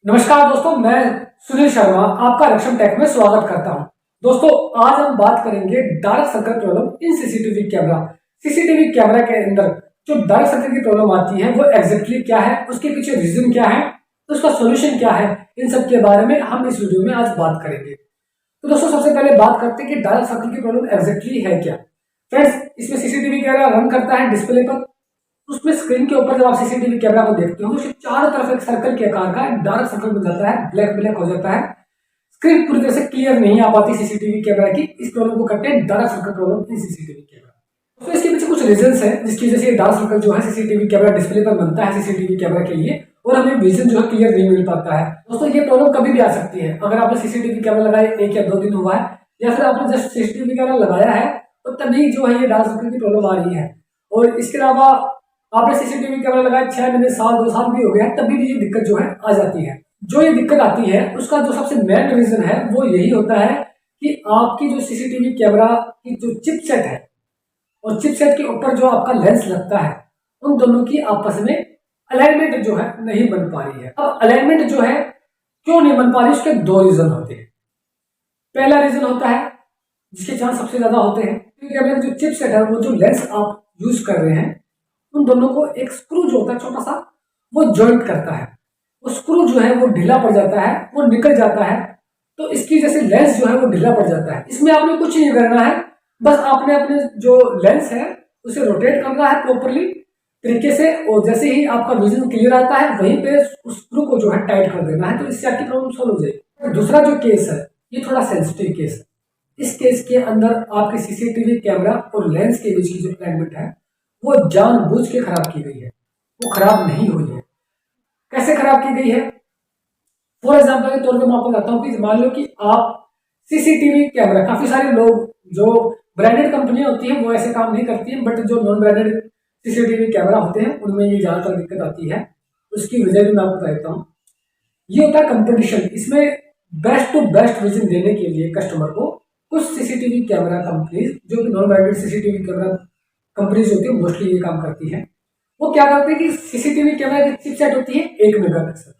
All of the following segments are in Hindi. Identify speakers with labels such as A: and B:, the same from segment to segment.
A: नमस्कार दोस्तों, मैं सुनील शर्मा आपका रक्षम टेक में स्वागत करता हूं। दोस्तों, आज हम बात करेंगे dark circle problem in CCTV camera. CCTV camera के अंदर जो डार्क सर्कल की प्रॉब्लम आती है वो एग्जैक्टली क्या है, उसके पीछे रीजन क्या है, उसका सॉल्यूशन क्या है, इन सब के बारे में हम इस वीडियो में आज बात करेंगे। तो दोस्तों, सबसे पहले बात करते हैं कि डार्क सर्कल की प्रॉब्लम एग्जैक्टली है क्या। फ्रेंड्स, इसमें सीसीटीवी कैमरा रन करता है डिस्प्ले पर। उसमें स्क्रीन के ऊपर जब आप सीसीटीवी कैमरा को देखते हो तो उसके चारों तरफ एक सर्कल के आकार का एक डार्क सर्कल बन जाता है, ब्लैक ब्लैक हो जाता है। स्क्रीन पूरी तरह से क्लियर नहीं आ पाती सीसीटीवी कैमरा की। इस प्रॉब्लम को कहते हैं dark circle problem in CCTV camera. तो इसके पीछे कुछ रीजंस हैं जिसकी वजह से डार्क सर्कल जो है सीसीटीवी कैमरा डिस्प्ले पर बनता है सीसीटीवी कैमरा के लिए, और हमें विजन जो है क्लियर नहीं मिल पाता है। दोस्तों, ये प्रॉब्लम कभी भी आ सकती है। अगर आपने सीसीटीवी कैमरा लगाया 1 या 2 दिन हुआ है, या फिर आपने जस्ट सीसीटीवी कैमरा लगाया है तो तभी जो है ये डार्क सर्कल की प्रॉब्लम आ रही है। और इसके अलावा आपने सीसीटीवी कैमरा लगाया 6 महीने, साल, 2 साल भी हो गया, तभी भी ये दिक्कत जो है आ जाती है। जो ये दिक्कत आती है उसका जो सबसे मेन रीजन है वो यही होता है कि आपकी जो सीसीटीवी कैमरा की जो चिपसेट है और चिपसेट के ऊपर जो आपका लेंस लगता है, उन दोनों की आपस में अलाइनमेंट जो है नहीं बन पा रही है। अब अलाइनमेंट जो है क्यों नहीं बन पा रही, उसके 2 रीजन होते हैं। पहला रीजन होता है जिसके चांस सबसे ज्यादा होते हैं, क्योंकि जो चिपसेट है वो जो लेंस आप यूज कर रहे हैं उन दोनों को एक स्क्रू जो होता है छोटा सा वो जॉइंट करता है। वो स्क्रू जो है वो ढीला पड़ जाता है, वो निकल जाता है, तो इसकी जैसे लेंस जो है वो ढीला पड़ जाता है। इसमें आपने कुछ नहीं करना है, बस आपने अपने जो लेंस है उसे रोटेट करना है प्रॉपरली तरीके से, और जैसे ही आपका विजन क्लियर आता है वहीं पे उस स्क्रू को जो है टाइट कर देना है, तो इससे आपकी प्रॉब्लम सॉल्व हो जाएगी। दूसरा जो केस है ये थोड़ा सेंसिटिव केस है। इस केस के अंदर आपके सीसीटीवी कैमरा और लेंस के बीच की जो अलाइनमेंट है वो जानबूझ के खराब की गई है, वो खराब नहीं हुई है। कैसे खराब की गई है? फॉर एग्जांपल के तौर पे मैं आपको बताता हूँ कि मान लो कि आप सीसीटीवी कैमरा, काफी सारे लोग जो ब्रांडेड कंपनियां होती हैं वो ऐसे काम नहीं करती हैं, बट जो नॉन ब्रांडेड सीसीटीवी कैमरा होते हैं उनमें ये ज्यादातर दिक्कत आती है। उसकी वजह भी मैं आपको बता देता हूँ। ये होता है कंपटीशन। इसमें बेस्ट टू बेस्ट विजन देने के लिए कस्टमर को कुछ सीसीटीवी कैमरा कंपनीज, जो कि non branded CCTV camera companies होती है, मोस्टली ये काम करती है। वो क्या करते हैं कि सीसीटीवी कैमरा की चिपसेट होती है 1 मेगापिक्सल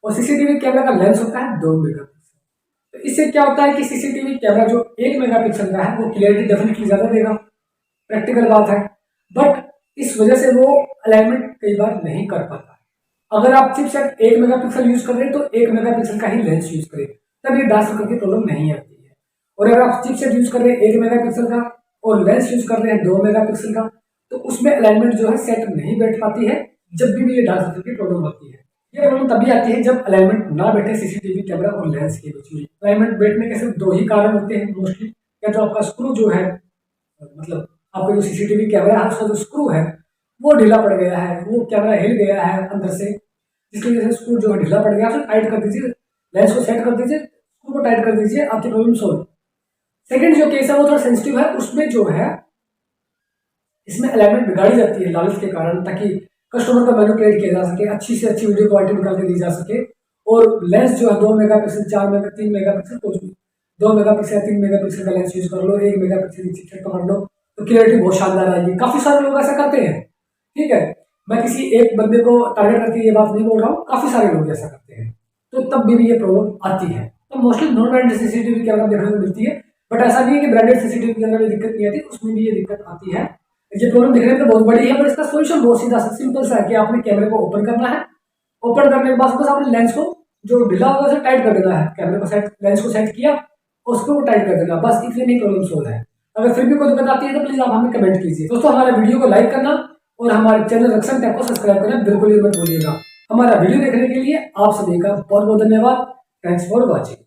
A: और सीसीटीवी कैमरा का लेंस होता है 2 मेगापिक्सल। तो इससे क्या होता है कि सीसीटीवी कैमरा जो 1 मेगापिक्सल का है वो क्लियरिटी डेफिनेटली ज्यादा देगा, प्रैक्टिकल बात है, बट इस वजह से वो अलाइनमेंट कई बार नहीं कर पाता है। अगर आप चिपसेट 1 मेगापिक्सल यूज कर रहे हैं तो 1 मेगापिक्सल का ही लेंस यूज करें, तब ये डार्क सर्कल की प्रॉब्लम नहीं आती है। और अगर आप चिपसेट यूज कर रहे हैं 1 मेगापिक्सल का और लेंस यूज कर रहे हैं 2 मेगापिक्सल का, तो उसमें अलाइनमेंट जो है सेट नहीं बैठ पाती है। जब भी ये डार्क सर्कल की प्रॉब्लम आती है, ये प्रॉब्लम तभी आती है जब अलाइनमेंट ना बैठे सीसीटीवी कैमरा और लेंस के बीच में। अलाइनमेंट बैठने के सिर्फ 2 ही कारण होते हैं मोस्टली। या तो आपका स्क्रू जो है, मतलब आपका जो सीसीटीवी कैमरा है उसका जो स्क्रू है वो ढीला पड़ गया है, वो कैमरा हिल गया है अंदर से, जिसकी वजह से स्क्रू जो है ढीला पड़ गया, फिर टाइट कर दीजिए, लेंस को सेट कर दीजिए, स्क्रू को टाइट कर दीजिए, आपकी प्रॉब्लम सोल्व। सेकंड जो केस है वो थोड़ा सेंसिटिव है। उसमें जो है इसमें अलाइनमेंट बिगाड़ी जाती है लालच के कारण, ताकि कस्टमर को मैनिपुलेट किया जा सके, अच्छी से अच्छी वीडियो क्वालिटी निकाल के दी जा सके। और लेंस जो है 2 मेगापिक्सल, 4 मेगा 3 मेगापिक्सल, कुछ भी 2 मेगापिक्सल 3 मेगापिक्सल का लेंस यूज कर लो, 1 मेगापिक्सल की चिपसेट पकड़ लो, तो क्लियरिटी बहुत शानदार आएगी। काफी सारे लोग ऐसा करते हैं, ठीक है। मैं किसी एक बंदे को टारगेट करके ये बात नहीं बोल रहा हूँ, काफी सारे लोग ऐसा करते हैं, तो तब भी ये प्रॉब्लम आती है। तो mostly non branded CCTV camera देखने को मिलती है, बट ऐसा नहीं है कि ब्रांडेड सीसीटीवी कैमरा में दिक्कत नहीं आती, उसमें भी ये दिक्कत आती है। ये प्रॉब्लम दिखने में तो बहुत बड़ी है, पर इसका सोल्यूशन बहुत सीधा सिंपल सा है कि आपने कैमरे को ओपन करना है। ओपन करने के बाद बस आपने लेंस को जो ढीला होगा उसे टाइट कर देना है, कैमरे को सेट, लेंस को सेट किया और उसको टाइट कर देना, बस इतनी नहीं प्रॉब्लम सोल्व है। अगर फिर भी कोई दिक्कत आती है तो प्लीज आप हमें कमेंट कीजिए। दोस्तों, हमारे वीडियो को लाइक करना और हमारे चैनल रक्षम टेक को सब्सक्राइब करना बिल्कुल ही मत भूलिएगा। हमारा वीडियो देखने के लिए आप सभी का बहुत बहुत धन्यवाद। Thanks for watching.